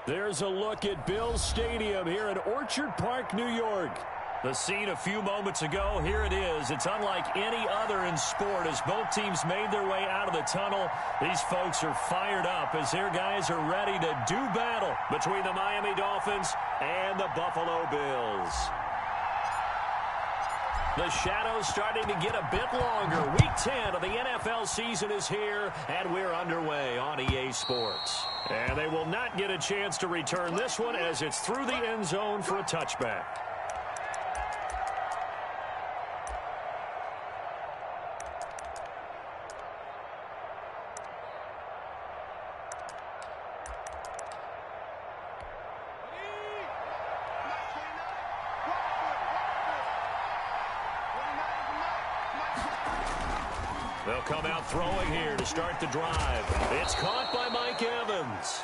There's a look at Bills Stadium here in Orchard Park, New York. The scene a few moments ago, here it is. It's unlike any other in sport as both teams made their way out of the tunnel. These folks are fired up as their guys are ready to do battle between the Miami Dolphins and the Buffalo Bills. The shadow's starting to get a bit longer. Week 10 of the NFL season is here, and we're underway on EA Sports. And they will not get a chance to return this one as it's through the end zone for a touchback. They'll come out throwing here to start the drive. It's caught by Mike Evans.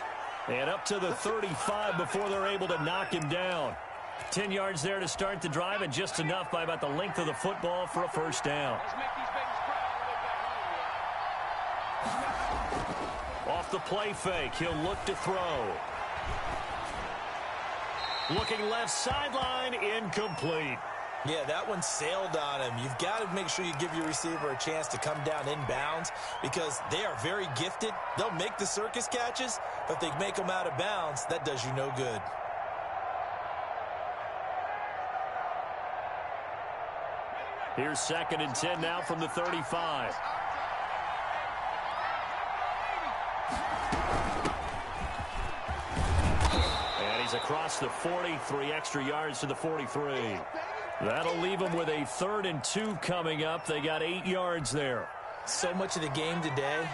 And up to the 35 before they're able to knock him down. 10 yards there to start the drive, and just enough by about the length of the football for a first down. Off the play fake, he'll look to throw. Looking left sideline, incomplete. Yeah, that one sailed on him. You've got to make sure you give your receiver a chance to come down inbounds because they are very gifted. They'll make the circus catches, but if they make them out of bounds, that does you no good. Here's 2nd and 10 now from the 35. And he's across the 40, 3 extra yards to the 43. That'll leave them with a 3rd and 2 coming up. They got 8 yards there. So much of the game today,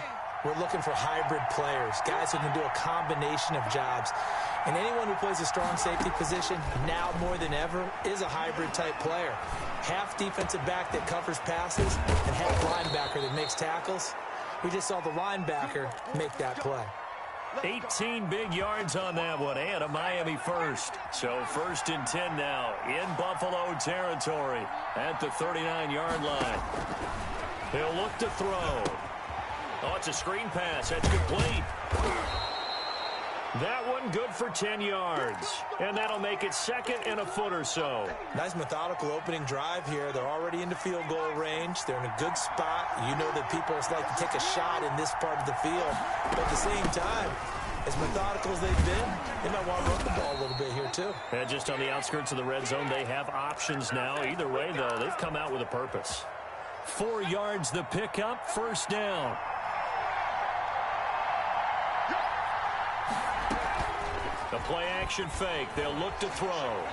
we're looking for hybrid players, guys who can do a combination of jobs. And anyone who plays a strong safety position, now more than ever, is a hybrid-type player. Half defensive back that covers passes and half linebacker that makes tackles. We just saw the linebacker make that play. 18 big yards on that one, and a Miami first. So 1st and 10 now in Buffalo territory at the 39-yard line. He'll look to throw. Oh, it's a screen pass. That's complete. That one good for 10 yards. And that'll make it 2nd and a foot or so. Nice methodical opening drive here. They're already into field goal range. They're in a good spot. You know that people like to take a shot in this part of the field. But at the same time, as methodical as they've been, they might want to run the ball a little bit here too. And just on the outskirts of the red zone, they have options now. Either way, though, they've come out with a purpose. 4 yards the pickup, 1st down. The play-action fake. They'll look to throw.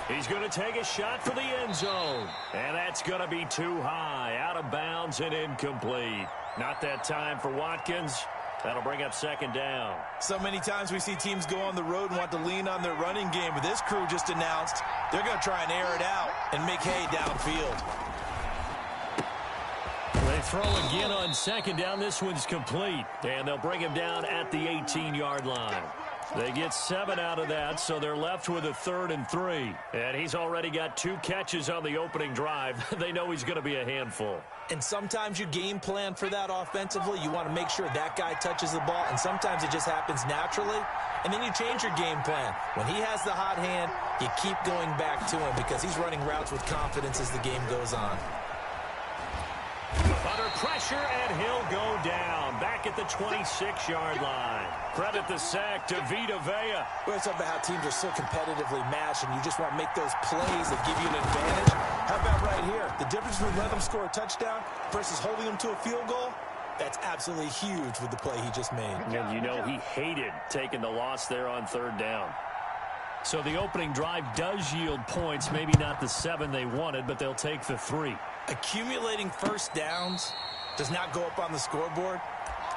He's going to take a shot for the end zone. And that's going to be too high. Out of bounds and incomplete. Not that time for Watkins. That'll bring up 2nd down. So many times we see teams go on the road and want to lean on their running game. But this crew just announced they're going to try and air it out and make hay downfield. They throw again on 2nd down. This one's complete. And they'll bring him down at the 18-yard line. They get 7 out of that, so they're left with a 3rd and 3. And he's already got 2 catches on the opening drive. They know he's going to be a handful. And sometimes you game plan for that offensively. You want to make sure that guy touches the ball, and sometimes it just happens naturally. And then you change your game plan. When he has the hot hand, you keep going back to him because he's running routes with confidence as the game goes on. Under pressure, and he'll go down. Back at the 26-yard line. Credit the sack to Vita Vea. We're talking about how teams are so competitively matched, and you just want to make those plays that give you an advantage. How about right here? The difference between letting them score a touchdown versus holding them to a field goal, that's absolutely huge with the play he just made. And you know he hated taking the loss there on 3rd down. So the opening drive does yield points. Maybe not the 7 they wanted, but they'll take the 3. Accumulating first downs does not go up on the scoreboard,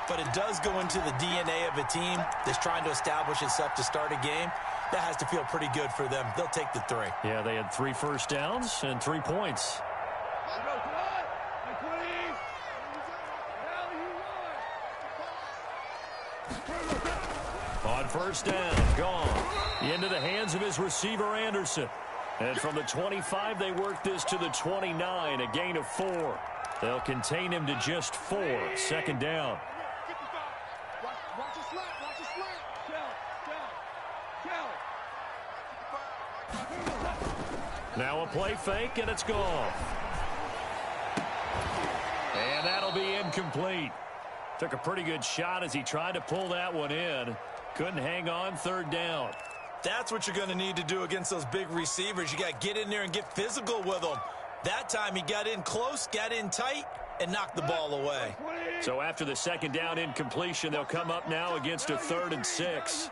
but it does go into the DNA of a team that's trying to establish itself to start a game. That has to feel pretty good for them. They'll take the 3. Yeah, they had 3 first downs and 3 points. On 1st down, gone. Into the hands of his receiver, Anderson. And from the 25, they work this to the 29, a gain of 4. They'll contain him to just 4, 2nd down. Now a play fake, and it's gone. And that'll be incomplete. Took a pretty good shot as he tried to pull that one in. Couldn't hang on, third down. That's what you're going to need to do against those big receivers. You got to get in there and get physical with them. That time he got in close, got in tight, and knocked the ball away. So after the second down incompletion, they'll come up now against a 3rd and 6.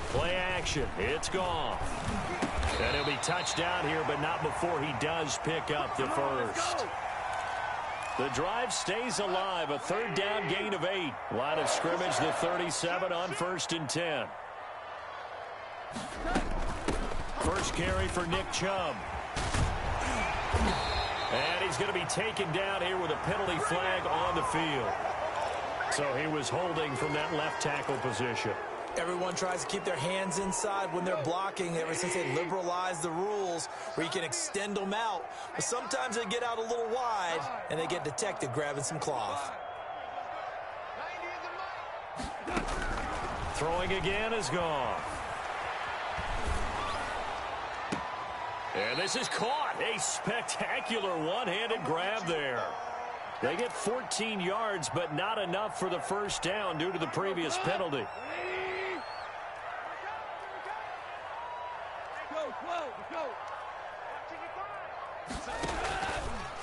Play action. It's gone. And he'll be touched down here, but not before he does pick up the first. The drive stays alive. A 3rd down gain of 8. Line of scrimmage, the 37 on 1st and 10. First carry for Nick Chubb. And he's going to be taken down here with a penalty flag on the field. So he was holding from that left tackle position. Everyone tries to keep their hands inside when they're blocking ever since they liberalized the rules where you can extend them out. But sometimes they get out a little wide and they get detected grabbing some cloth. Throwing again is gone. And this is caught. A spectacular one-handed grab there. They get 14 yards, but not enough for the first down due to the previous penalty.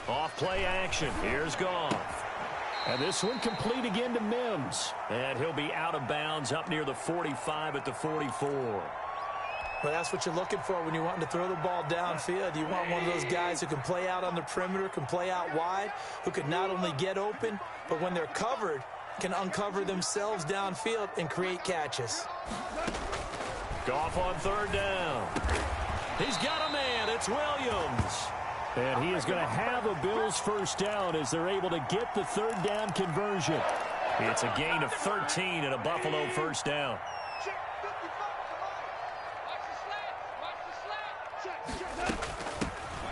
Off play action. Here's Goff. And this one complete again to Mims. And he'll be out of bounds up near the 45 at the 44. Well, that's what you're looking for when you're wanting to throw the ball downfield. You want one of those guys who can play out on the perimeter, can play out wide, who can not only get open, but when they're covered, can uncover themselves downfield and create catches. Goff on 3rd down. He's got a man. It's Williams. And he is going to have a Bills first down as they're able to get the 3rd down conversion. It's a gain of 13 and a Buffalo first down.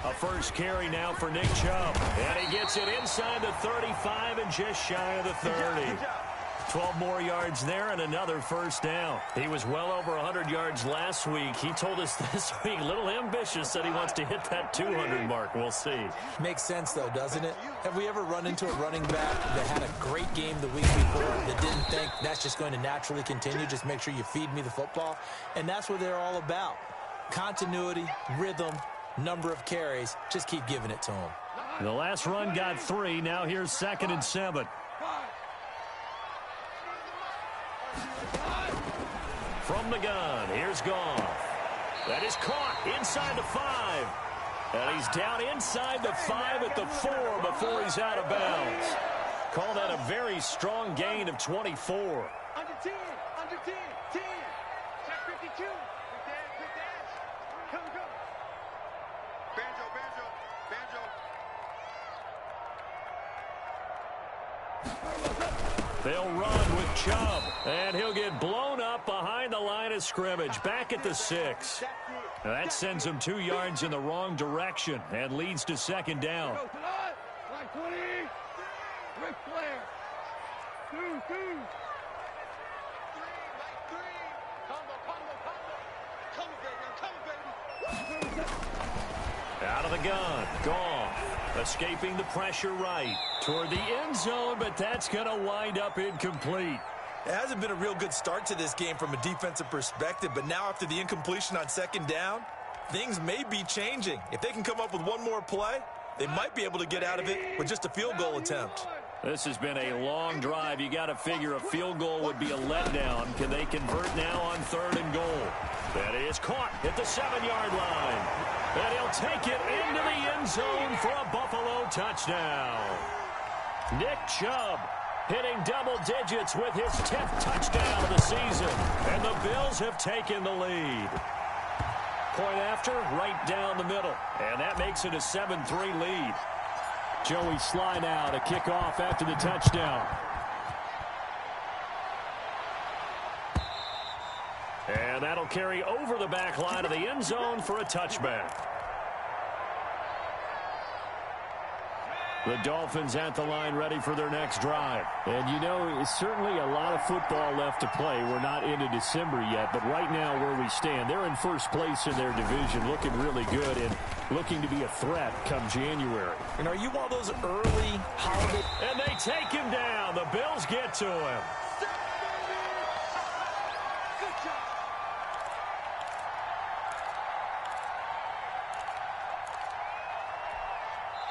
A first carry now for Nick Chubb. And he gets it inside the 35 and just shy of the 30. 12 more yards there and another first down. He was well over 100 yards last week. He told us this week, a little ambitious, said he wants to hit that 200 mark. We'll see. Makes sense, though, doesn't it? Have we ever run into a running back that had a great game the week before that didn't think that's just going to naturally continue? Just make sure you feed me the football. And that's what they're all about. Continuity, rhythm, number of carries. Just keep giving it to them. The last run got 3. Now here's 2nd and 7. From the gun, here's Goff. That is caught inside the 5. And he's down inside the 5 at the 4 before he's out of bounds. Call that a very strong gain of 24. Under 10, under 10, 10. Check 52. Good dash. Come, go. Banjo, banjo, banjo. They'll run with Chubb, and he'll get blown up behind the line of scrimmage, back at the 6. Now that sends him 2 yards in the wrong direction and leads to 2nd down. Line 20. Ric Flair. 2. Combo, baby. Out of the gun, Goff, escaping the pressure right toward the end zone, but that's going to wind up incomplete. It hasn't been a real good start to this game from a defensive perspective, but now after the incompletion on 2nd down, things may be changing. If they can come up with one more play, they might be able to get out of it with just a field goal attempt. This has been a long drive. You got to figure a field goal would be a letdown. Can they convert now on 3rd and goal? That is caught at the 7-yard line. And he'll take it into the end zone for a Buffalo touchdown. Nick Chubb hitting double digits with his 10th touchdown of the season. And the Bills have taken the lead. Point after, right down the middle. And that makes it a 7-3 lead. Joey Sly now to kick off after the touchdown. And that'll carry over the back line of the end zone for a touchback. The Dolphins at the line ready for their next drive. And, you know, it's certainly a lot of football left to play. We're not into December yet, but right now where we stand, they're in first place in their division, looking really good and looking to be a threat come January. And are you one of those early holiday? And they take him down. The Bills get to him.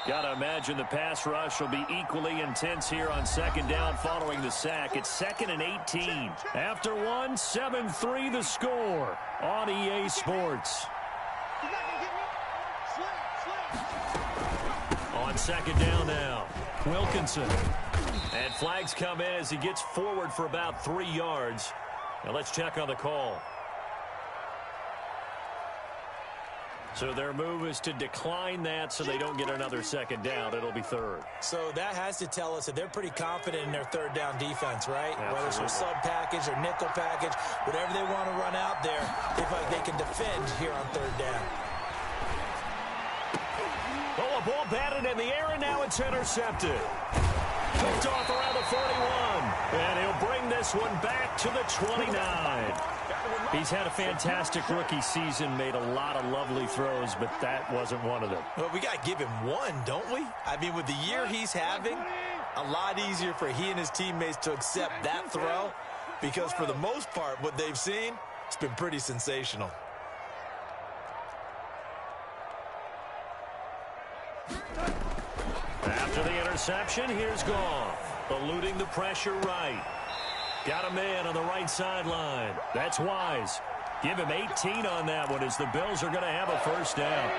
Got to imagine the pass rush will be equally intense here on second down following the sack. It's 2nd and 18. After one, 7-3 the score on EA Sports. On second down now, Wilkinson. And flags come in as he gets forward for about 3 yards. Now let's check on the call. So their move is to decline that so they don't get another second down. It'll be third. So that has to tell us that they're pretty confident in their third down defense, right? Absolutely. Whether it's a sub package or nickel package, whatever they want to run out there, they feel like they can defend here on third down. Oh, a ball batted in the air, and now it's intercepted. Picked off around the 41. And he'll bring this one back to the 29. He's had a fantastic rookie season, made a lot of lovely throws, but that wasn't one of them. Well, we got to give him one, don't we? I mean, with the year he's having, a lot easier for he and his teammates to accept that throw because for the most part, what they've seen, it's been pretty sensational. After the interception, here's Goff, eluding the pressure right. Got a man on the right sideline. That's Wise. Give him 18 on that one as the Bills are going to have a first down.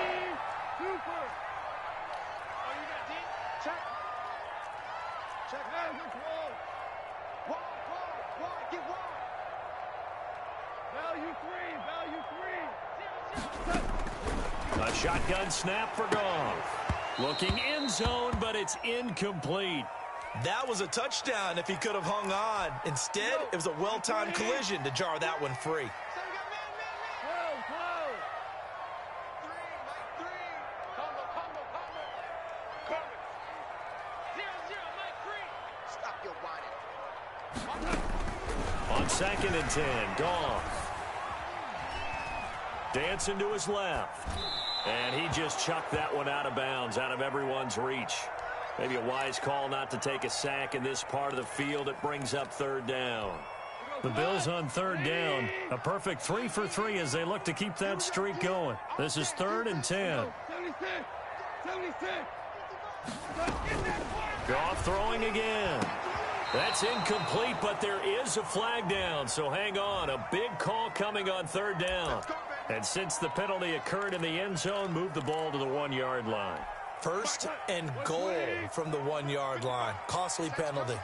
A shotgun snap for Goff. Looking end zone, but it's incomplete. That was a touchdown if he could have hung on. Instead, it was a well-timed collision to jar that one free. On 2nd and 10, Goff. Dancing to his left. And he just chucked that one out of bounds, out of everyone's reach. Maybe a wise call not to take a sack in this part of the field. It brings up third down. The Bills on third down. A perfect 3 for 3 as they look to keep that streak going. This is 3rd and 10. Goff throwing again. That's incomplete, but there is a flag down, so hang on. A big call coming on third down. And since the penalty occurred in the end zone, move the ball to the 1-yard line. 1st and goal from the 1-yard line. Costly penalty.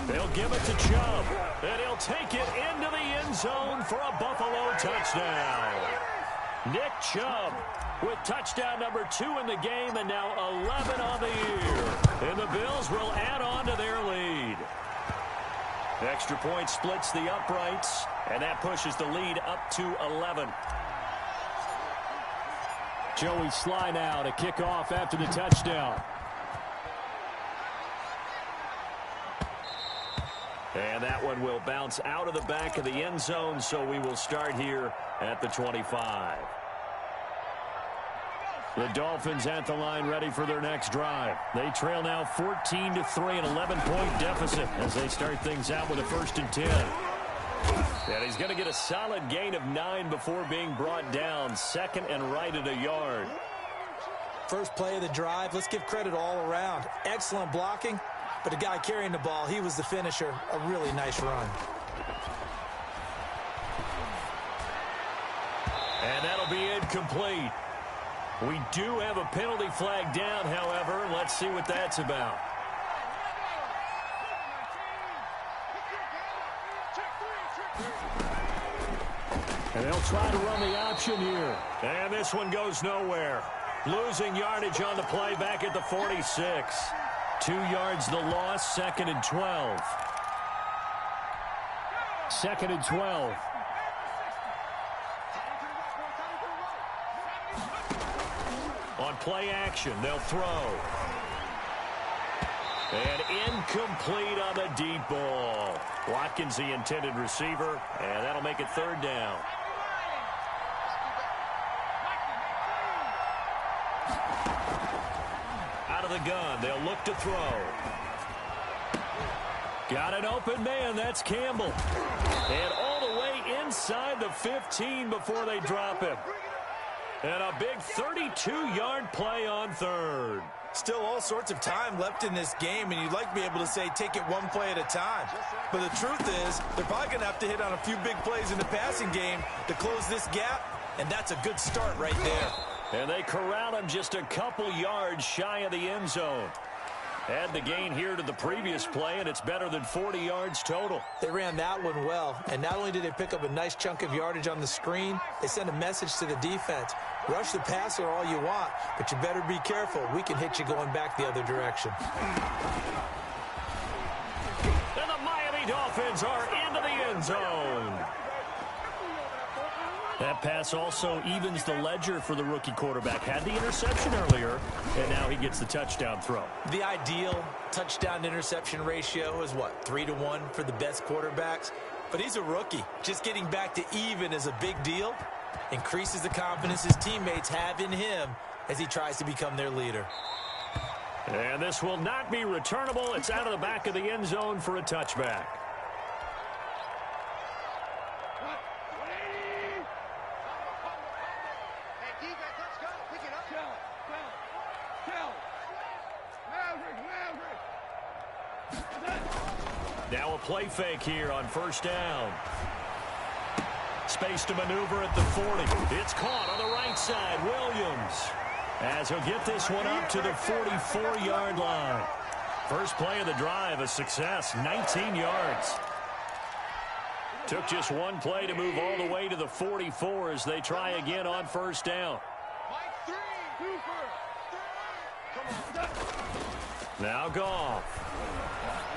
They'll give it to Chubb, and he'll take it into the end zone for a Buffalo touchdown. Nick Chubb with touchdown number 2 in the game, and now 11 on the year. And the Bills will add on to their lead. Extra point splits the uprights, and that pushes the lead up to 11. Joey Sly now to kick off after the touchdown. And that one will bounce out of the back of the end zone, so we will start here at the 25. The Dolphins at the line ready for their next drive. They trail now 14-3, an 11-point deficit as they start things out with a 1st and 10. And he's going to get a solid gain of 9 before being brought down. 2nd and right at a yard. First play of the drive, let's give credit all around. Excellent blocking, but the guy carrying the ball, he was the finisher. A really nice run. And that'll be incomplete. We do have a penalty flag down, however. Let's see what that's about. And they'll try to run the option here. And this one goes nowhere. Losing yardage on the play back at the 46. 2 yards the loss, 2nd and 12. 2nd and 12. On play action, they'll throw. And incomplete on the deep ball. Watkins, the intended receiver, and that'll make it 3rd down. Out of the gun, they'll look to throw. Got an open man, that's Campbell. And all the way inside the 15 before they drop him. And a big 32-yard play on 3rd. Still all sorts of time left in this game, and you'd like to be able to say take it one play at a time. But the truth is, they're probably going to have to hit on a few big plays in the passing game to close this gap, and that's a good start right there. And they corral him just a couple yards shy of the end zone. Add the gain here to the previous play, and it's better than 40 yards total. They ran that one well, and not only did they pick up a nice chunk of yardage on the screen, they sent a message to the defense. Rush the passer all you want, but you better be careful. We can hit you going back the other direction. And the Miami Dolphins are into the end zone. That pass also evens the ledger for the rookie quarterback. Had the interception earlier, and now he gets the touchdown throw. The ideal touchdown-interception ratio is, what, 3-to-1 for the best quarterbacks? But he's a rookie. Just getting back to even is a big deal. Increases the confidence his teammates have in him as he tries to become their leader. And this will not be returnable. It's out of the back of the end zone for a touchback. Now a play fake here on 1st down. Space to maneuver at the 40. It's caught on the right side. Williams, as he'll get this one up to the 44-yard line. First play of the drive, a success, 19 yards. Took just one play to move all the way to the 44 as they try again on 1st down. Now Goff.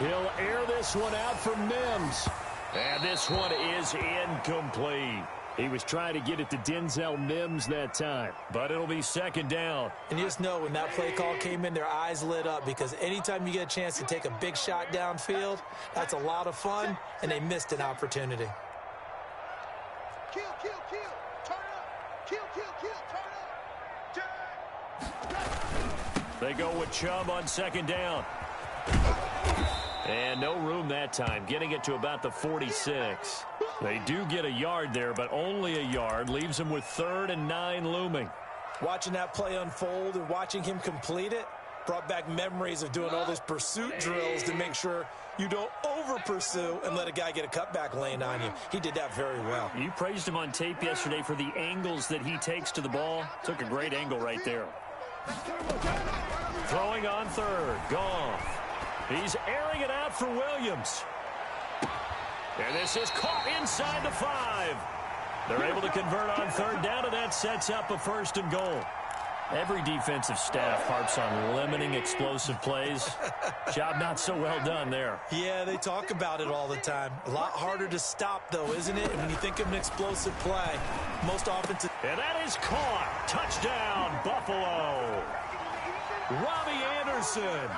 He'll air this one out for Mims. And this one is incomplete. He was trying to get it to Denzel Mims that time, but it'll be 2nd down. And you just know when that play call came in, their eyes lit up, because anytime you get a chance to take a big shot downfield, that's a lot of fun, and they missed an opportunity. Kill, kill, kill, turn up. Kill, kill, kill, turn up. They go with Chubb on 2nd down. And no room that time, getting it to about the 46. They do get a yard there, but only a yard. Leaves them with 3rd and 9 looming. Watching that play unfold and watching him complete it brought back memories of doing all those pursuit drills to make sure you don't over-pursue and let a guy get a cutback lane on you. He did that very well. You praised him on tape yesterday for the angles that he takes to the ball. Took a great angle right there. Throwing on 3rd, Goff. He's airing it out for Williams. And this is caught inside the 5. They're able to convert on 3rd down, and that sets up a 1st and goal. Every defensive staff harps on limiting explosive plays. Job not so well done there. Yeah, they talk about it all the time. A lot harder to stop, though, isn't it? And when you think of an explosive play, most offensive... And that is caught. Touchdown, Buffalo. Robbie Anderson.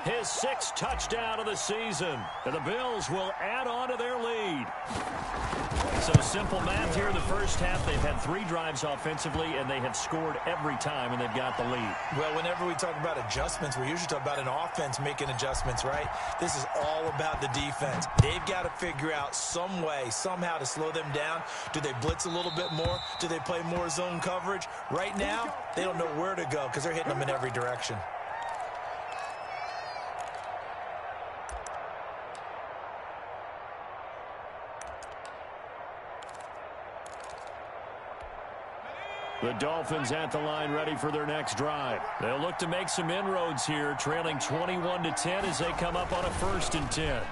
His 6th touchdown of the season. And the Bills will add on to their lead. So simple math here in the first half. They've had 3 drives offensively, and they have scored every time, and they've got the lead. Well, whenever we talk about adjustments, we usually talk about an offense making adjustments, right? This is all about the defense. They've got to figure out some way, somehow to slow them down. Do they blitz a little bit more? Do they play more zone coverage? Right now, they don't know where to go because they're hitting them in every direction. The Dolphins at the line, ready for their next drive. They'll look to make some inroads here, trailing 21-10 as they come up on a 1st and 10.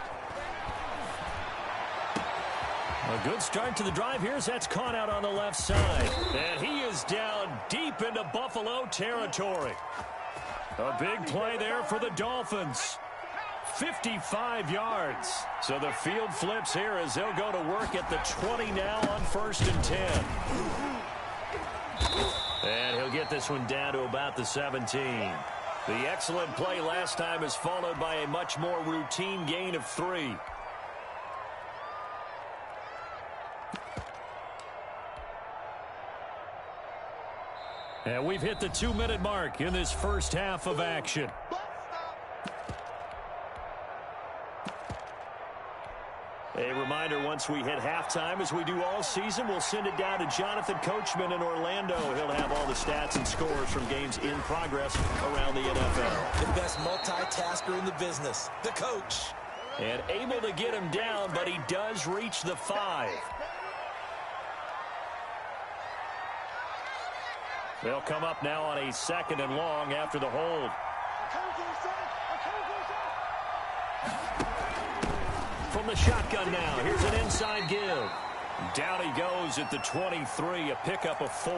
A good start to the drive here as that's caught out on the left side. And he is down deep into Buffalo territory. A big play there for the Dolphins. 55 yards. So the field flips here as they'll go to work at the 20 now on 1st and 10. And he'll get this one down to about the 17. The excellent play last time is followed by a much more routine gain of 3. And we've hit the 2-minute mark in this first half of action. A reminder, once we hit halftime, as we do all season, we'll send it down to Jonathan Coachman in Orlando. He'll have all the stats and scores from games in progress around the NFL. The best multitasker in the business, the coach. And able to get him down, but he does reach the 5. They'll come up now on a 2nd and long after the hold. From the shotgun now, here's an inside give. Down he goes at the 23, a pickup of 4.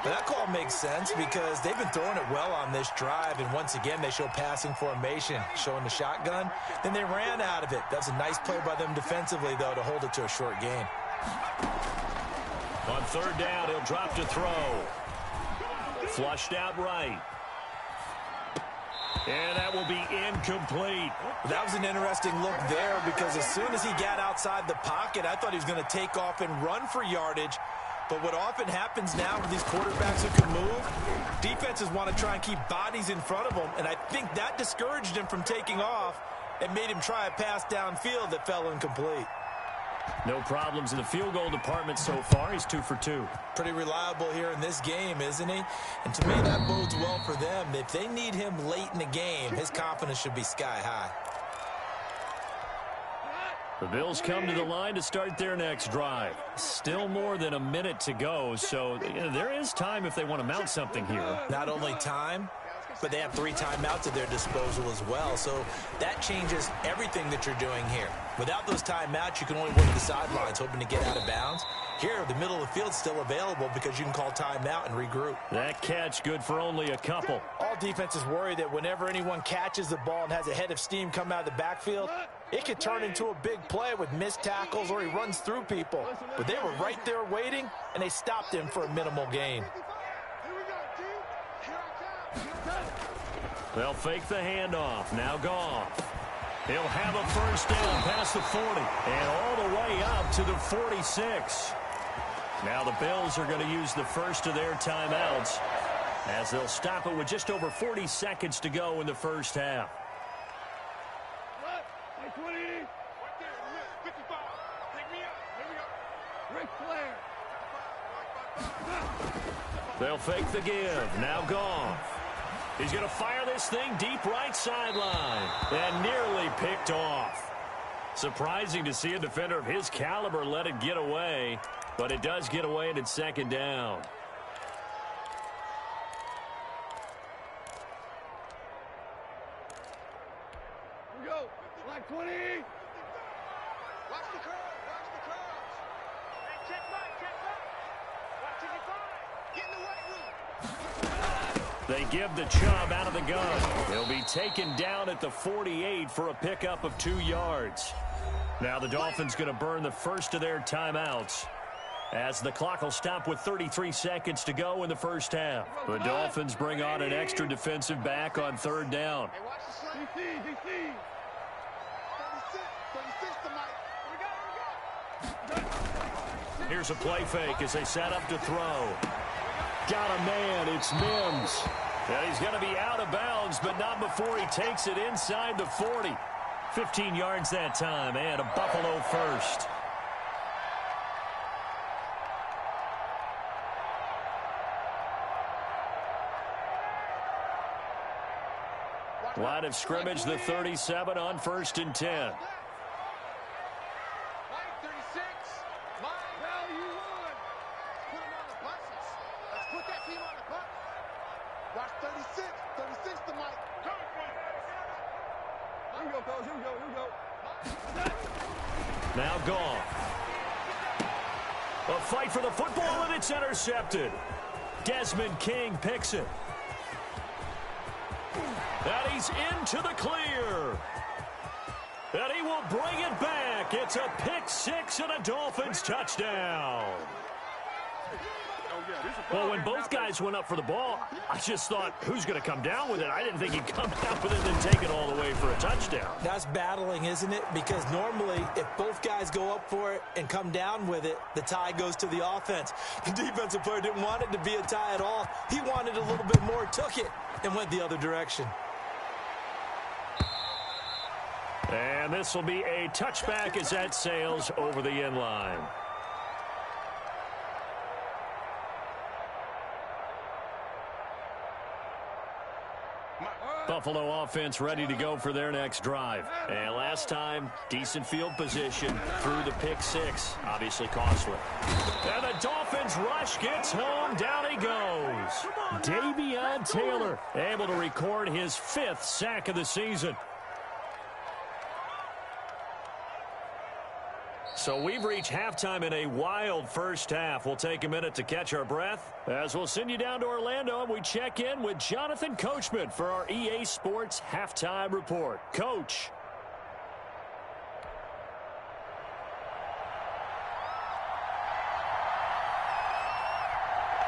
That call makes sense because they've been throwing it well on this drive, and once again they show passing formation, showing the shotgun. Then they ran out of it. That's a nice play by them defensively, though, to hold it to a short gain. On 3rd down, he'll drop to throw. Flushed out right. And that will be incomplete. That was an interesting look there because as soon as he got outside the pocket, I thought he was going to take off and run for yardage. But what often happens now with these quarterbacks who can move, defenses want to try and keep bodies in front of them, and I think that discouraged him from taking off and made him try a pass downfield that fell incomplete. No problems in the field goal department so far. He's 2 for 2. Pretty reliable here in this game, isn't he? And to me, that bodes well for them. If they need him late in the game, his confidence should be sky high. The Bills come to the line to start their next drive. Still more than a minute to go, so there is time if they want to mount something here. Not only time, but they have 3 timeouts at their disposal as well. So that changes everything that you're doing here. Without those timeouts, you can only work the sidelines, hoping to get out of bounds. Here, the middle of the field's still available because you can call timeout and regroup. That catch good for only a couple. All defenses worry that whenever anyone catches the ball and has a head of steam come out of the backfield, it could turn into a big play with missed tackles or he runs through people. But they were right there waiting, and they stopped him for a minimal gain. They'll fake the handoff. Now Goff. He'll have a first down past the 40 and all the way up to the 46. Now the Bills are going to use the first of their timeouts as they'll stop it with just over 40 seconds to go in the first half. They'll fake the give. Now Goff. He's going to fire this thing deep right sideline and nearly picked off. Surprising to see a defender of his caliber let it get away, but it does get away and it's 2nd down. Here we go. Like 20. Watch the curve. Watch the curve. Hey, check right. Check right. Watch it, 5. Get in the right room. They give the Chubb out of the gun. He'll be taken down at the 48 for a pickup of 2 yards. Now the Dolphins going to burn the first of their timeouts as the clock will stop with 33 seconds to go in the first half. The Dolphins bring on an extra defensive back on 3rd down. Hey, watch the slide. DC. 36 to Mike. Here's a play fake as they set up to throw. Got a man. It's Mims. And he's going to be out of bounds, but not before he takes it inside the 40. 15 yards that time, and a Buffalo first. Line of scrimmage, the 37 on 1st and 10. Now Goff. A fight for the football, and it's intercepted. Desmond King picks it. And he's into the clear. And he will bring it back. It's a pick six and a Dolphins touchdown. Well, when both guys went up for the ball, I just thought, who's going to come down with it? I didn't think he'd come down with it and take it all the way for a touchdown. That's battling, isn't it? Because normally, if both guys go up for it and come down with it, the tie goes to the offense. The defensive player didn't want it to be a tie at all. He wanted a little bit more, took it, and went the other direction. And this will be a touchback as that sails over the end line. Buffalo offense ready to go for their next drive. And last time, decent field position through the pick six. Obviously costly. And the Dolphins rush gets home. Down he goes. Davion Taylor able to record his 5th sack of the season. So we've reached halftime in a wild first half. We'll take a minute to catch our breath as we'll send you down to Orlando and we check in with Jonathan Coachman for our EA Sports Halftime Report. Coach.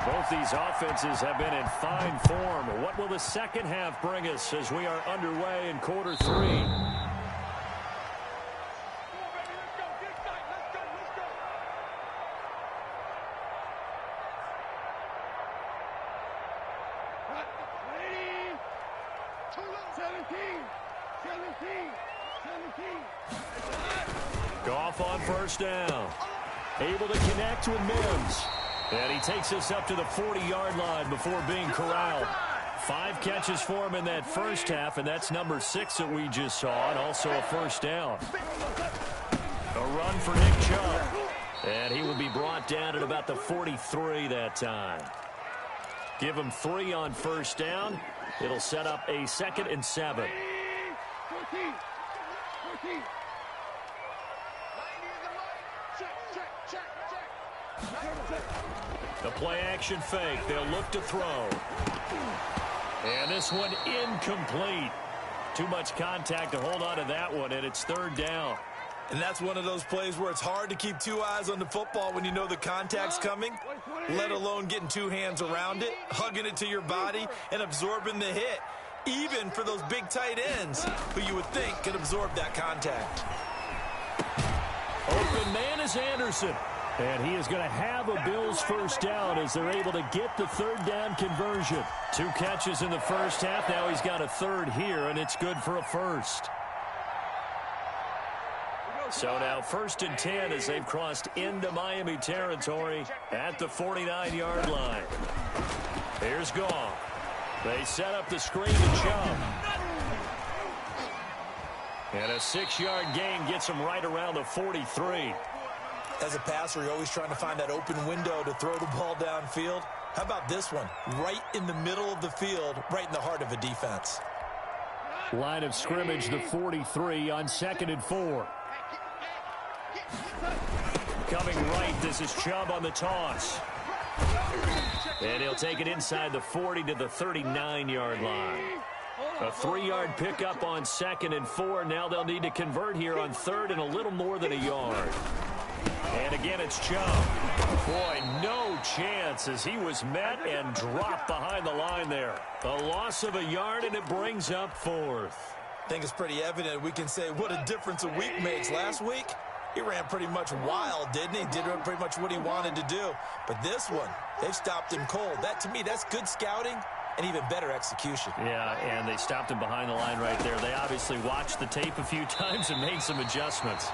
Both these offenses have been in fine form. What will the second half bring us as we are underway in quarter 3? Goff on first down. Able to connect with Mims. And he takes us up to the 40-yard line before being corralled. 5 catches for him in that first half, and that's number 6 that we just saw, and also a first down. A run for Nick Chubb. And he will be brought down at about the 43 that time. Give him 3 on first down. It'll set up a 2nd and 7. The play action fake. They'll look to throw. And this one incomplete. Too much contact to hold on to that one, and it's 3rd down. And that's one of those plays where it's hard to keep 2 eyes on the football when you know the contact's coming, let alone getting 2 hands around it, hugging it to your body, and absorbing the hit, even for those big tight ends who you would think could absorb that contact. Open man is Anderson. And he is going to have a Bills first down as they're able to get the 3rd down conversion. 2 catches in the first half. Now he's got a 3rd here, and it's good for a first. So now 1st and 10 as they've crossed into Miami territory at the 49-yard line. Here's Goff. They set up the screen to Chubb. And a 6-yard gain gets him right around the 43. As a passer, you're always trying to find that open window to throw the ball downfield. How about this one? Right in the middle of the field, right in the heart of a defense. Line of scrimmage, the 43 on 2nd and 4. Coming right, this is Chubb on the toss. And he'll take it inside the 40 to the 39-yard line. A 3-yard pickup on 2nd and 4. Now they'll need to convert here on 3rd and a little more than a yard. And again, it's Chubb. Boy, no chance as he was met and dropped behind the line there. A loss of a yard, and it brings up 4th. I think it's pretty evident. We can say what a difference a week makes. Last week, he ran pretty much wild, didn't he? Did pretty much what he wanted to do. But this one, they've stopped him cold. That, to me, that's good scouting and even better execution. Yeah, and they stopped him behind the line right there. They obviously watched the tape a few times and made some adjustments.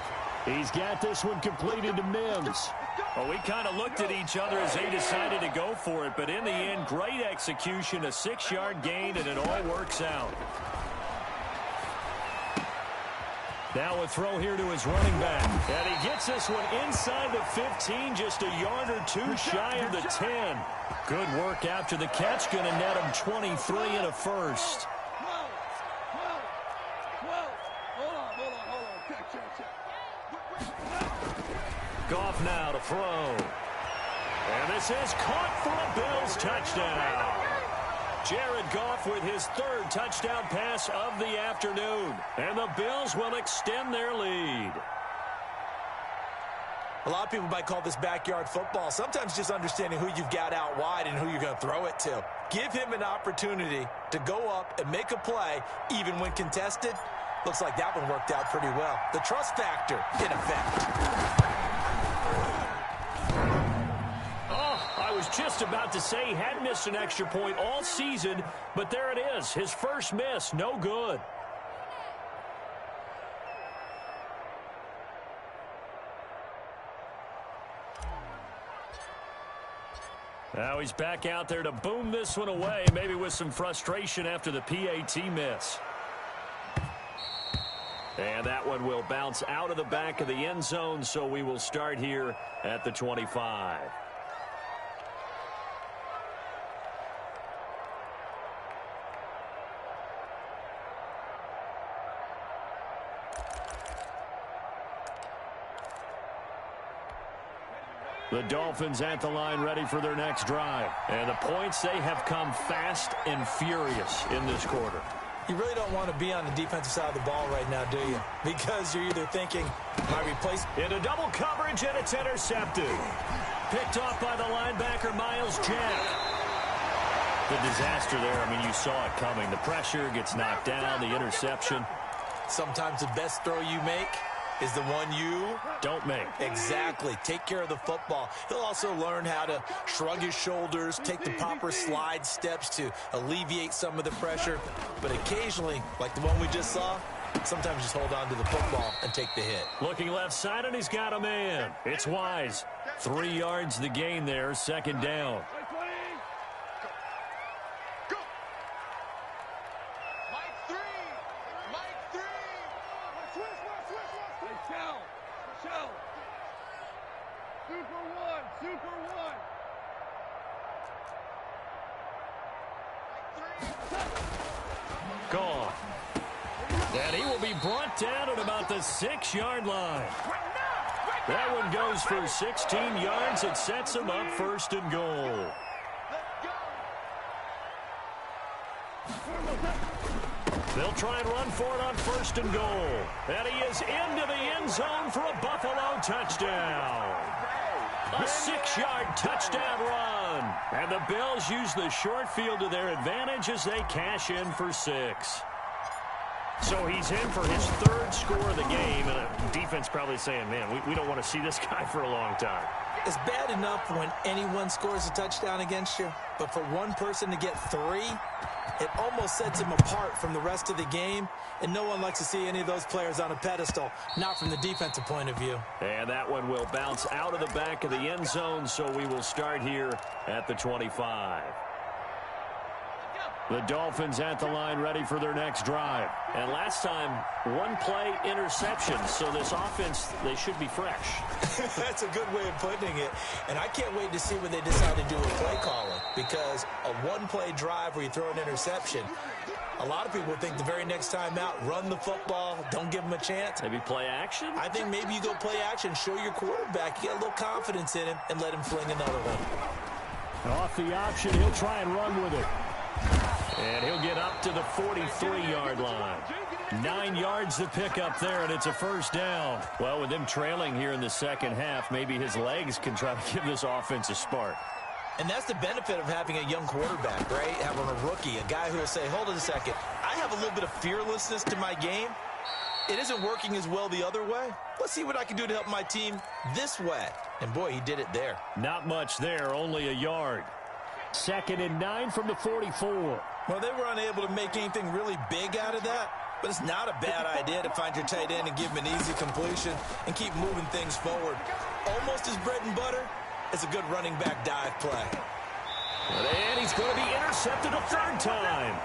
He's got this one completed to Mims. Well, we kind of looked at each other as they decided to go for it, but in the end, great execution, a 6-yard gain, and it all works out. Now a throw here to his running back. And he gets this one inside the 15, just a yard or 2 shy of the 10. Good work after the catch, going to net him 23 and a first. Goff now to throw. And this is caught for a Bills touchdown. Jared Goff with his third touchdown pass of the afternoon. And the Bills will extend their lead. A lot of people might call this backyard football. Sometimes just understanding who you've got out wide and who you're going to throw it to. Give him an opportunity to go up and make a play, even when contested. Looks like that one worked out pretty well. The trust factor in effect. I was just about to say he had missed an extra point all season, but there it is. His first miss, no good. Now he's back out there to boom this one away, maybe with some frustration after the PAT miss. And that one will bounce out of the back of the end zone, so we will start here at the 25. The Dolphins at the line ready for their next drive. And the points, they have come fast and furious in this quarter. You really don't want to be on the defensive side of the ball right now, do you? Because you're either thinking, my replacement. Into double coverage, and it's intercepted. Picked off by the linebacker, Miles Jack. The disaster there, I mean, you saw it coming. The pressure gets knocked down, the interception. Sometimes the best throw you make is the one you don't make. Exactly. Take care of the football. He'll also learn how to shrug his shoulders, take the proper slide steps to alleviate some of the pressure. But occasionally, like the one we just saw, sometimes just hold on to the football and take the hit. Looking left side, and he's got a man. It's Wise. 3 yards the gain there, second down. Gone. And he will be brought down at about the 6-yard line. That one goes for 16 yards. It sets him up first and goal. They'll try and run for it on first and goal. And he is into the end zone for a Buffalo touchdown. A 6-yard touchdown run. And the Bills use the short field to their advantage as they cash in for 6. So he's in for his third score of the game, and a defense probably saying, man, we don't want to see this guy for a long time. It's bad enough when anyone scores a touchdown against you, but for one person to get 3, it almost sets him apart from the rest of the game, and no one likes to see any of those players on a pedestal, not from the defensive point of view. And that one will bounce out of the back of the end zone, so we will start here at the 25. The Dolphins at the line ready for their next drive. And last time, 1-play interception. So this offense, they should be fresh. That's a good way of putting it. And I can't wait to see when they decide to do a play calling. Because a 1-play drive where you throw an interception, a lot of people think the very next time out, run the football, don't give them a chance. Maybe play action? I think maybe you go play action, show your quarterback, you get a little confidence in him, and let him fling another one. Off the option, he'll try and run with it. And he'll get up to the 43-yard line. 9 yards to pick up there, and it's a first down. Well, with them trailing here in the second half, maybe his legs can try to give this offense a spark. And that's the benefit of having a young quarterback, right? Having a rookie, a guy who will say, hold on a second, I have a little bit of fearlessness to my game. It isn't working as well the other way. Let's see what I can do to help my team this way. And, boy, he did it there. Not much there, only a yard. 2nd and 9 from the 44. Well, they were unable to make anything really big out of that, but it's not a bad idea to find your tight end and give him an easy completion and keep moving things forward. Almost as bread and butter as a good running back dive play. And he's going to be intercepted a third time.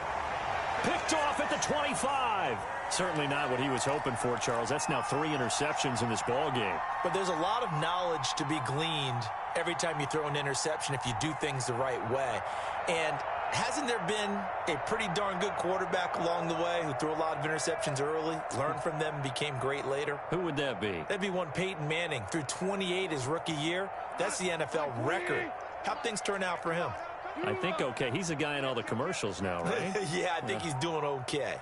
Picked off at the 25. Certainly not what he was hoping for, Charles. That's now 3 interceptions in this ball game. But there's a lot of knowledge to be gleaned every time you throw an interception if you do things the right way. And hasn't there been a pretty darn good quarterback along the way who threw a lot of interceptions early, learned from them, and became great later? Who would that be? That'd be one Peyton Manning. Threw 28 his rookie year. That's the NFL record. How'd things turn out for him? I think okay. He's a guy in all the commercials now, right? Yeah, I think he's doing okay.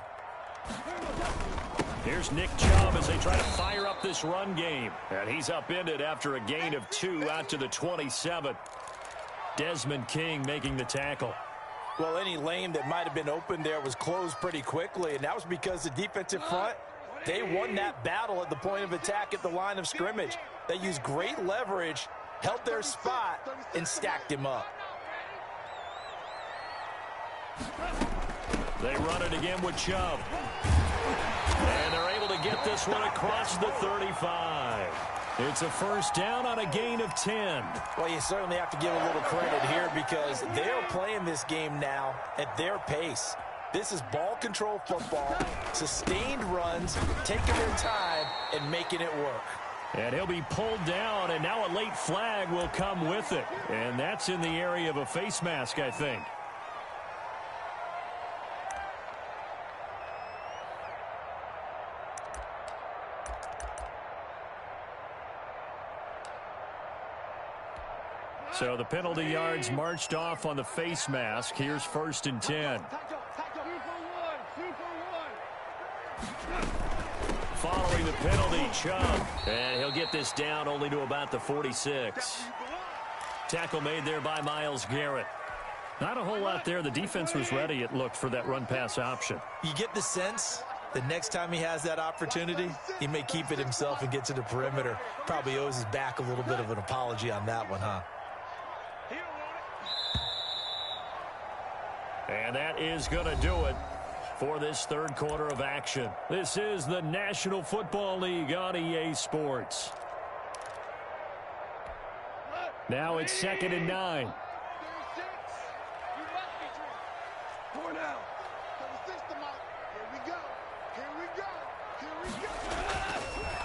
Here's Nick Chubb as they try to fire up this run game. And he's upended after a gain of 2 out to the 27. Desmond King making the tackle. Well, any lane that might have been open there was closed pretty quickly, and that was because the defensive front, they won that battle at the point of attack at the line of scrimmage. They used great leverage, held their spot, and stacked him up. They run it again with Chubb. And they're able to get this one across the 35. It's a first down on a gain of 10. Well, you certainly have to give a little credit here because they're playing this game now at their pace. This is ball control football, sustained runs, taking their time and making it work. And he'll be pulled down, and now a late flag will come with it. And that's in the area of a face mask, I think. So the penalty yards marched off on the face mask. Here's 1st and 10. Following the penalty, Chubb. And he'll get this down only to about the 46. Tackle made there by Myles Garrett. Not a whole lot there. The defense was ready, it looked, for that run-pass option. You get the sense the next time he has that opportunity, he may keep it himself and get to the perimeter. Probably owes his back a little bit of an apology on that one, huh? And that is going to do it for this third quarter of action. This is the National Football League on EA Sports. Now it's 2nd and 9.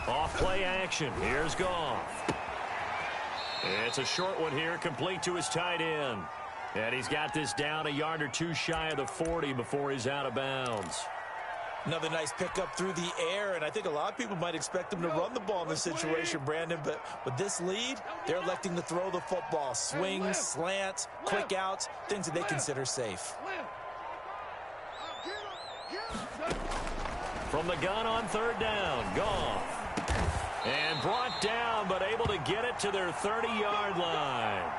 Off play action. Here's Goff. It's a short one here, complete to his tight end. And he's got this down a yard or 2 shy of the 40 before he's out of bounds. Another nice pickup through the air, and I think a lot of people might expect him to run the ball in this situation, Brandon, but with this lead, they're electing to throw the football. Swings, slants, quick outs, things that they consider safe. From the gun on 3rd down, Goff. And brought down, but able to get it to their 30-yard line.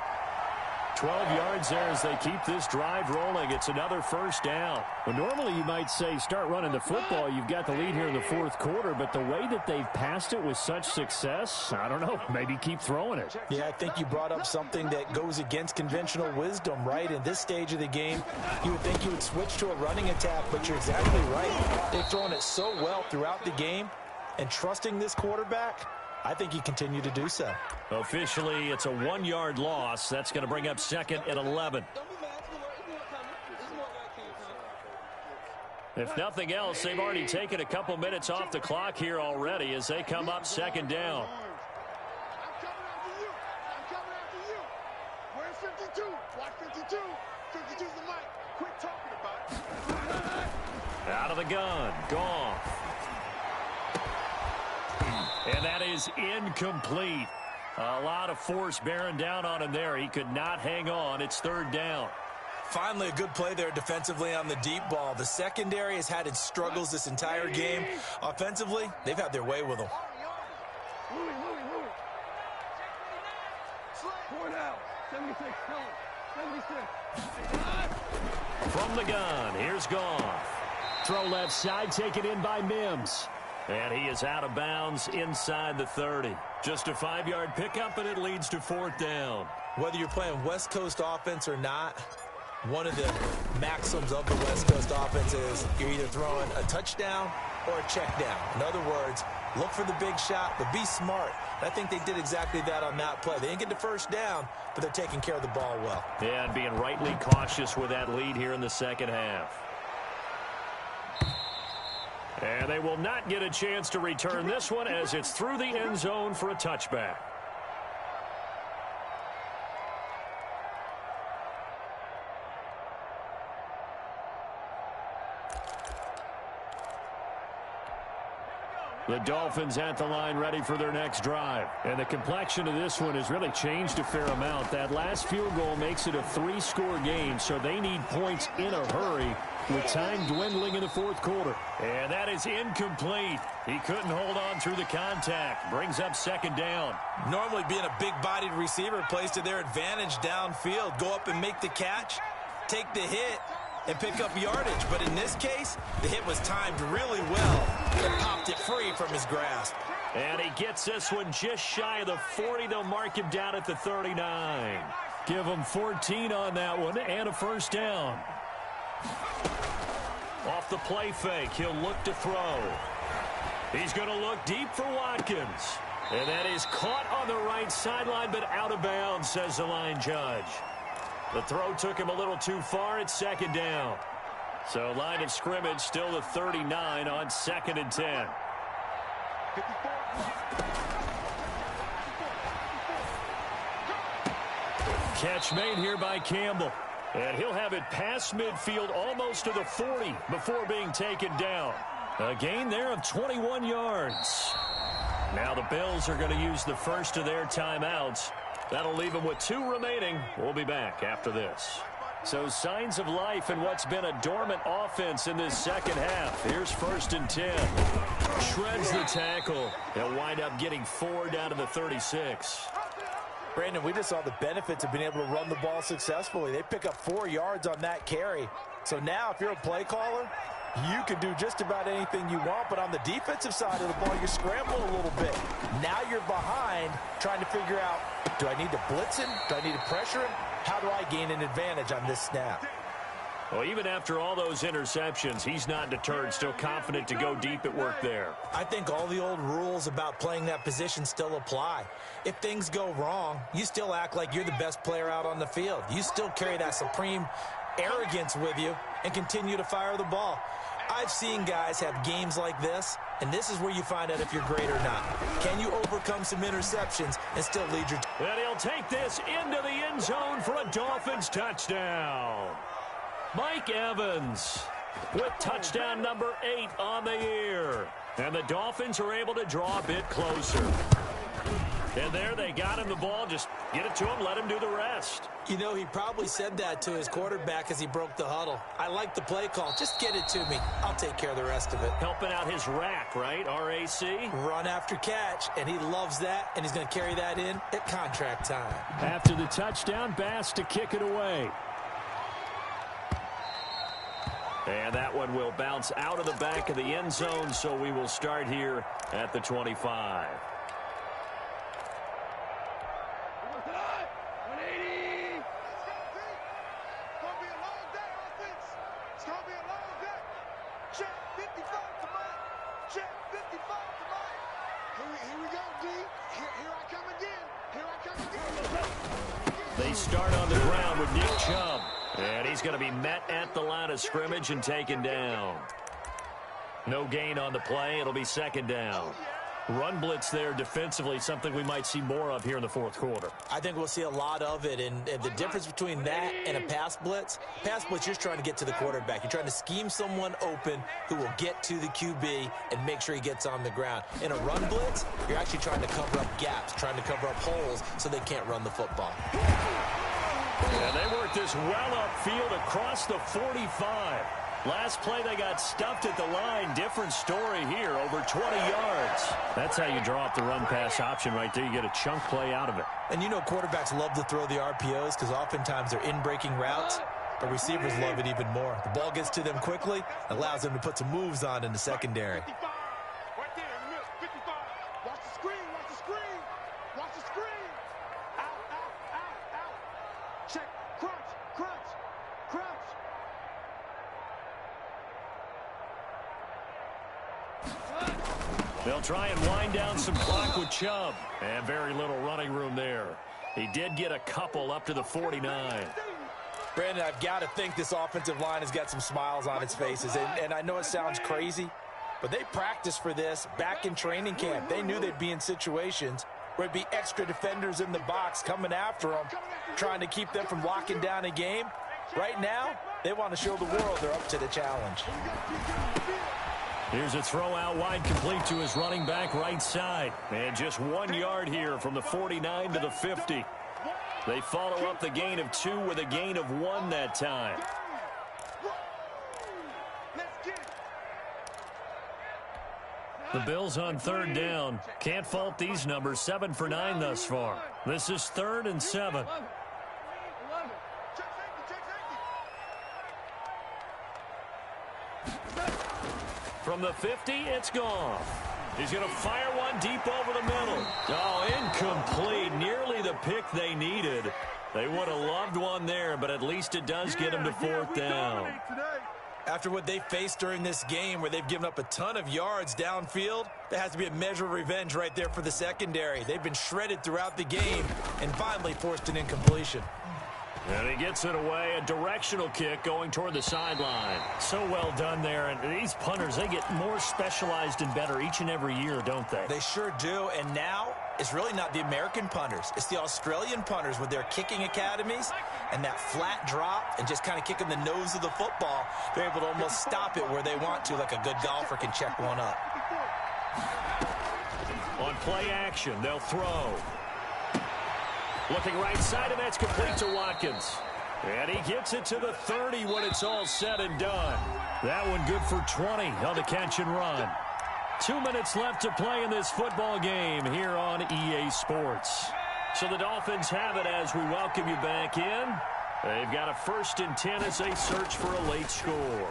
12 yards there as they keep this drive rolling. It's another first down. Well, normally you might say start running the football. You've got the lead here in the 4th quarter, but the way that they've passed it with such success, I don't know, maybe keep throwing it. Yeah, I think you brought up something that goes against conventional wisdom, right? In this stage of the game, you would think you would switch to a running attack, but you're exactly right. They've thrown it so well throughout the game, and trusting this quarterback, I think you continue to do so. Officially, it's a 1-yard loss. That's going to bring up 2nd and 11. If nothing else, they've already taken a couple minutes off the clock here already as they come up 2nd down. Where's 52? Watch 52. 52's the mic. Quit talking about it. Out of the gun, Goff. And that is incomplete. A lot of force bearing down on him there. He could not hang on. It's 3rd down. Finally, a good play there defensively on the deep ball. The secondary has had its struggles this entire game. Offensively, they've had their way with them. From the gun, here's Goff. Throw left side, taken in by Mims. And he is out of bounds inside the 30. Just a 5-yard pickup, and it leads to 4th down. Whether you're playing West Coast offense or not, one of the maxims of the West Coast offense is you're either throwing a touchdown or a check down. In other words, look for the big shot, but be smart. I think they did exactly that on that play. They didn't get the first down, but they're taking care of the ball well. Yeah, and being rightly cautious with that lead here in the second half. And they will not get a chance to return this one as it's through the end zone for a touchback. The Dolphins at the line ready for their next drive. And the complexion of this one has really changed a fair amount. That last field goal makes it a 3-score game, so they need points in a hurry with time dwindling in the fourth quarter. And that is incomplete. He couldn't hold on through the contact. Brings up second down. Normally being a big-bodied receiver plays to their advantage downfield. Go up and make the catch, take the hit, and pick up yardage. But in this case, the hit was timed really well and popped it free from his grasp. And he gets this one just shy of the 40. They'll mark him down at the 39. Give him 14 on that one and a first down. Off the play fake, he'll look to throw. He's going to look deep for Watkins. And that is caught on the right sideline, but out of bounds, says the line judge. The throw took him a little too far at second down. So line of scrimmage still the 39 on 2nd and 10. Catch made here by Campbell. And he'll have it past midfield almost to the 40 before being taken down. A gain there of 21 yards. Now the Bills are going to use the first of their timeouts. That'll leave them with 2 remaining. We'll be back after this. So signs of life in what's been a dormant offense in this second half. Here's 1st and 10. Shreds the tackle. He'll wind up getting 4 down to the 36. Brandon, we just saw the benefits of being able to run the ball successfully. They pick up 4 yards on that carry. So now if you're a play caller, you can do just about anything you want, but on the defensive side of the ball, you scramble a little bit. Now you're behind trying to figure out, do I need to blitz him? Do I need to pressure him? How do I gain an advantage on this snap? Well, even after all those interceptions, he's not deterred, still confident to go deep at work there. I think all the old rules about playing that position still apply. If things go wrong, you still act like you're the best player out on the field. You still carry that supreme arrogance with you and continue to fire the ball. I've seen guys have games like this, and this is where you find out if you're great or not. Can you overcome some interceptions and still lead your team? And he'll take this into the end zone for a Dolphins touchdown. Mike Evans with touchdown number 8 on the year. And the Dolphins are able to draw a bit closer. And there they got him the ball. Just get it to him, let him do the rest. You know, he probably said that to his quarterback as he broke the huddle. I like the play call. Just get it to me. I'll take care of the rest of it. Helping out his rack, right? RAC? Run after catch, and he loves that, and he's going to carry that in at contract time. After the touchdown, Bass to kick it away. And that one will bounce out of the back of the end zone, so we will start here at the 25. They start on the ground with Nick Chubb. And he's going to be met at the line of scrimmage and taken down. No gain on the play. It'll be second down. Run blitz there defensively, something we might see more of here in the fourth quarter. I think we'll see a lot of it, and the difference between that and a pass blitz, you're trying to get to the quarterback. You're trying to scheme someone open who will get to the QB and make sure he gets on the ground. In a run blitz, you're actually trying to cover up gaps, trying to cover up holes so they can't run the football. And they work this well upfield across the 45. Last play, they got stuffed at the line. Different story here, over 20 yards. That's how you draw up the run-pass option right there. You get a chunk play out of it. And you know quarterbacks love to throw the RPOs because oftentimes they're in-breaking routes, but receivers love it even more. The ball gets to them quickly, allows them to put some moves on in the secondary. They'll try and wind down some clock with Chubb. And very little running room there. He did get a couple up to the 49. Brandon, I've got to think this offensive line has got some smiles on its faces. And I know it sounds crazy, but they practiced for this back in training camp. They knew they'd be in situations where it'd be extra defenders in the box coming after them, trying to keep them from locking down a game. Right now, they want to show the world they're up to the challenge. Here's a throw out wide, complete to his running back right side. And just 1 yard here from the 49 to the 50. They follow up the gain of 2 with a gain of 1 that time. The Bills on 3rd down. Can't fault these numbers. 7 for 9 thus far. This is 3rd and 7. From the 50, it's gone. He's going to fire one deep over the middle. Oh, incomplete. Nearly the pick they needed. They would have loved one there, but at least it does get them to 4th down. After what they faced during this game where they've given up a ton of yards downfield, there has to be a measure of revenge right there for the secondary. They've been shredded throughout the game and finally forced an incompletion. And he gets it away, a directional kick going toward the sideline. So well done there. And these punters, they get more specialized and better each and every year, don't they? They sure do. And now it's really not the American punters. It's the Australian punters with their kicking academies and that flat drop and just kind of kicking the nose of the football. They're able to almost stop it where they want to, like a good golfer can check one up. On play action, they'll throw. Looking right side, and that's complete to Watkins. And he gets it to the 30 when it's all said and done. That one good for 20 on the catch and run. 2 minutes left to play in this football game here on EA Sports. So the Dolphins have it as we welcome you back in. They've got a 1st and 10 as they search for a late score.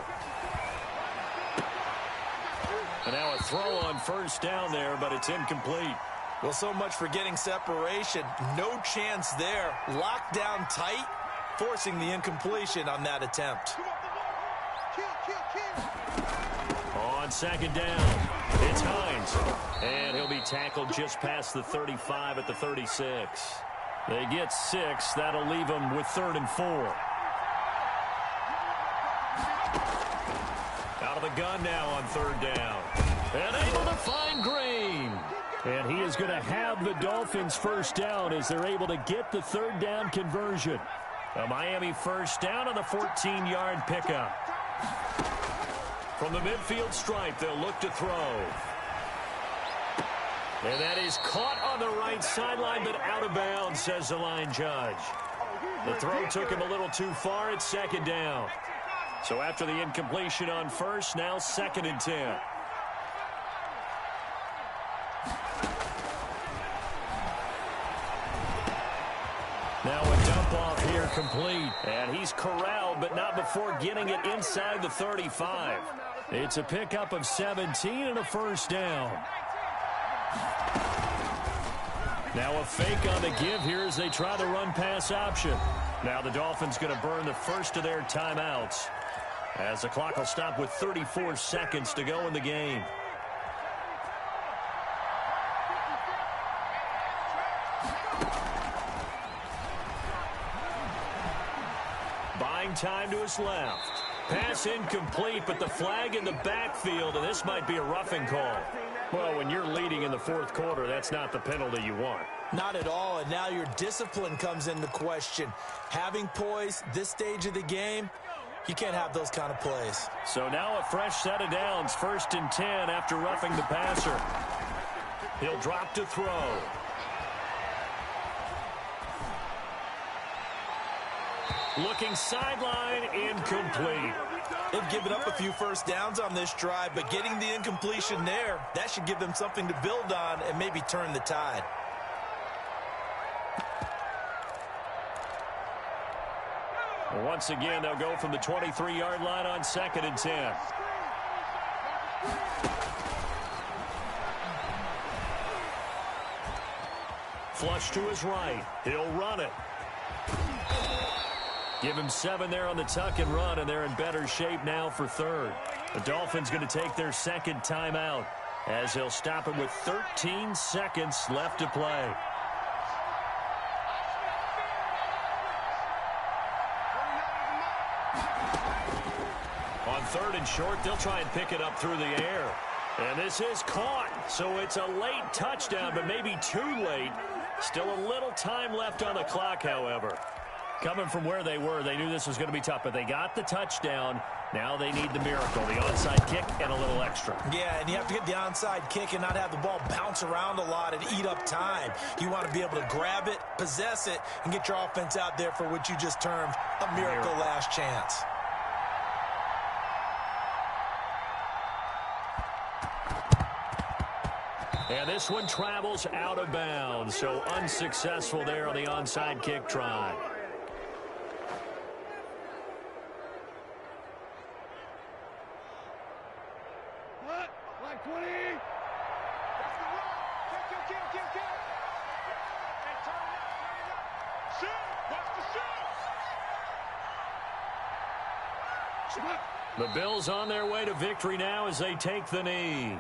And now a throw on 1st down there, but it's incomplete. Well, so much for getting separation. No chance there. Locked down tight, forcing the incompletion on that attempt. On 2nd down, it's Hines. And he'll be tackled just past the 35 at the 36. They get 6. That'll leave them with 3rd and 4. Out of the gun now on 3rd down. And able to find Green. And he is going to have the Dolphins 1st down as they're able to get the 3rd down conversion. A Miami 1st down on the 14-yard pickup. From the midfield stripe, they'll look to throw. And that is caught on the right sideline, but out of bounds, says the line judge. The throw took him a little too far. It's 2nd down. So after the incompletion on 1st, now 2nd and 10. Now a dump off here complete. And he's corralled, but not before getting it inside the 35. It's a pickup of 17 and a 1st down. Now a fake on the give here as they try the run-pass option. Now the Dolphins going to burn the first of their timeouts as the clock will stop with 34 seconds to go in the game. Buying time to his left. Pass incomplete, but the flag in the backfield, and this might be a roughing call. Well, when you're leading in the 4th quarter, that's not the penalty you want. Not at all, and now your discipline comes into question. Having poise this stage of the game, you can't have those kind of plays. So now a fresh set of downs, 1st and 10 after roughing the passer. He'll drop to throw. Looking sideline, incomplete. They've given up a few 1st downs on this drive, but getting the incompletion there, that should give them something to build on and maybe turn the tide. Once again, they'll go from the 23-yard line on 2nd and 10. Flush to his right. He'll run it. Give him 7 there on the tuck and run, and they're in better shape now for 3rd. The Dolphins going to take their 2nd timeout as they'll stop it with 13 seconds left to play. On 3rd and short, they'll try and pick it up through the air. And this is caught, so it's a late touchdown, but maybe too late. Still a little time left on the clock, however. Coming from where they were, they knew this was going to be tough, but they got the touchdown. Now they need the miracle, the onside kick and a little extra. Yeah, and you have to get the onside kick and not have the ball bounce around a lot and eat up time. You want to be able to grab it, possess it, and get your offense out there for what you just termed a miracle last chance. And this one travels out of bounds, so unsuccessful there on the onside kick try. Like 20. That's the run. Kick. And turn it up. Shoot. Watch the shoot. The Bills on their way to victory now as they take the knee.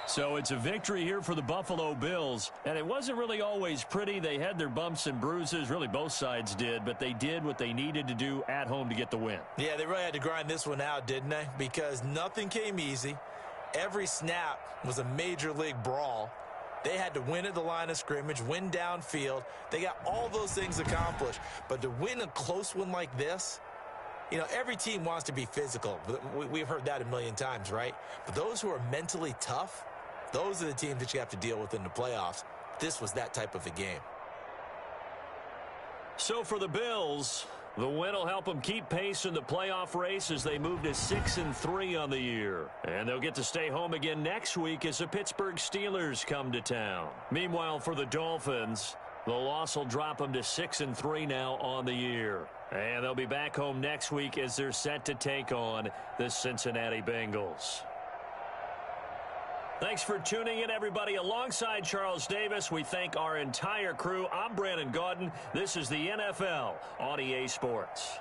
So it's a victory here for the Buffalo Bills, and it wasn't really always pretty. They had their bumps and bruises, really both sides did, but they did what they needed to do at home to get the win. Yeah, they really had to grind this one out, didn't they? Because nothing came easy. Every snap was a major league brawl. They had to win at the line of scrimmage, win downfield. They got all those things accomplished. But to win a close one like this, you know, every team wants to be physical. We've heard that a million times, right? But those who are mentally tough, those are the teams that you have to deal with in the playoffs. This was that type of a game. So for the Bills, the win will help them keep pace in the playoff race as they move to 6-3 on the year. And they'll get to stay home again next week as the Pittsburgh Steelers come to town. Meanwhile, for the Dolphins, the loss will drop them to 6-3 now on the year. And they'll be back home next week as they're set to take on the Cincinnati Bengals. Thanks for tuning in, everybody. Alongside Charles Davis, we thank our entire crew. I'm Brandon Gaudin. This is the NFL on EA Sports.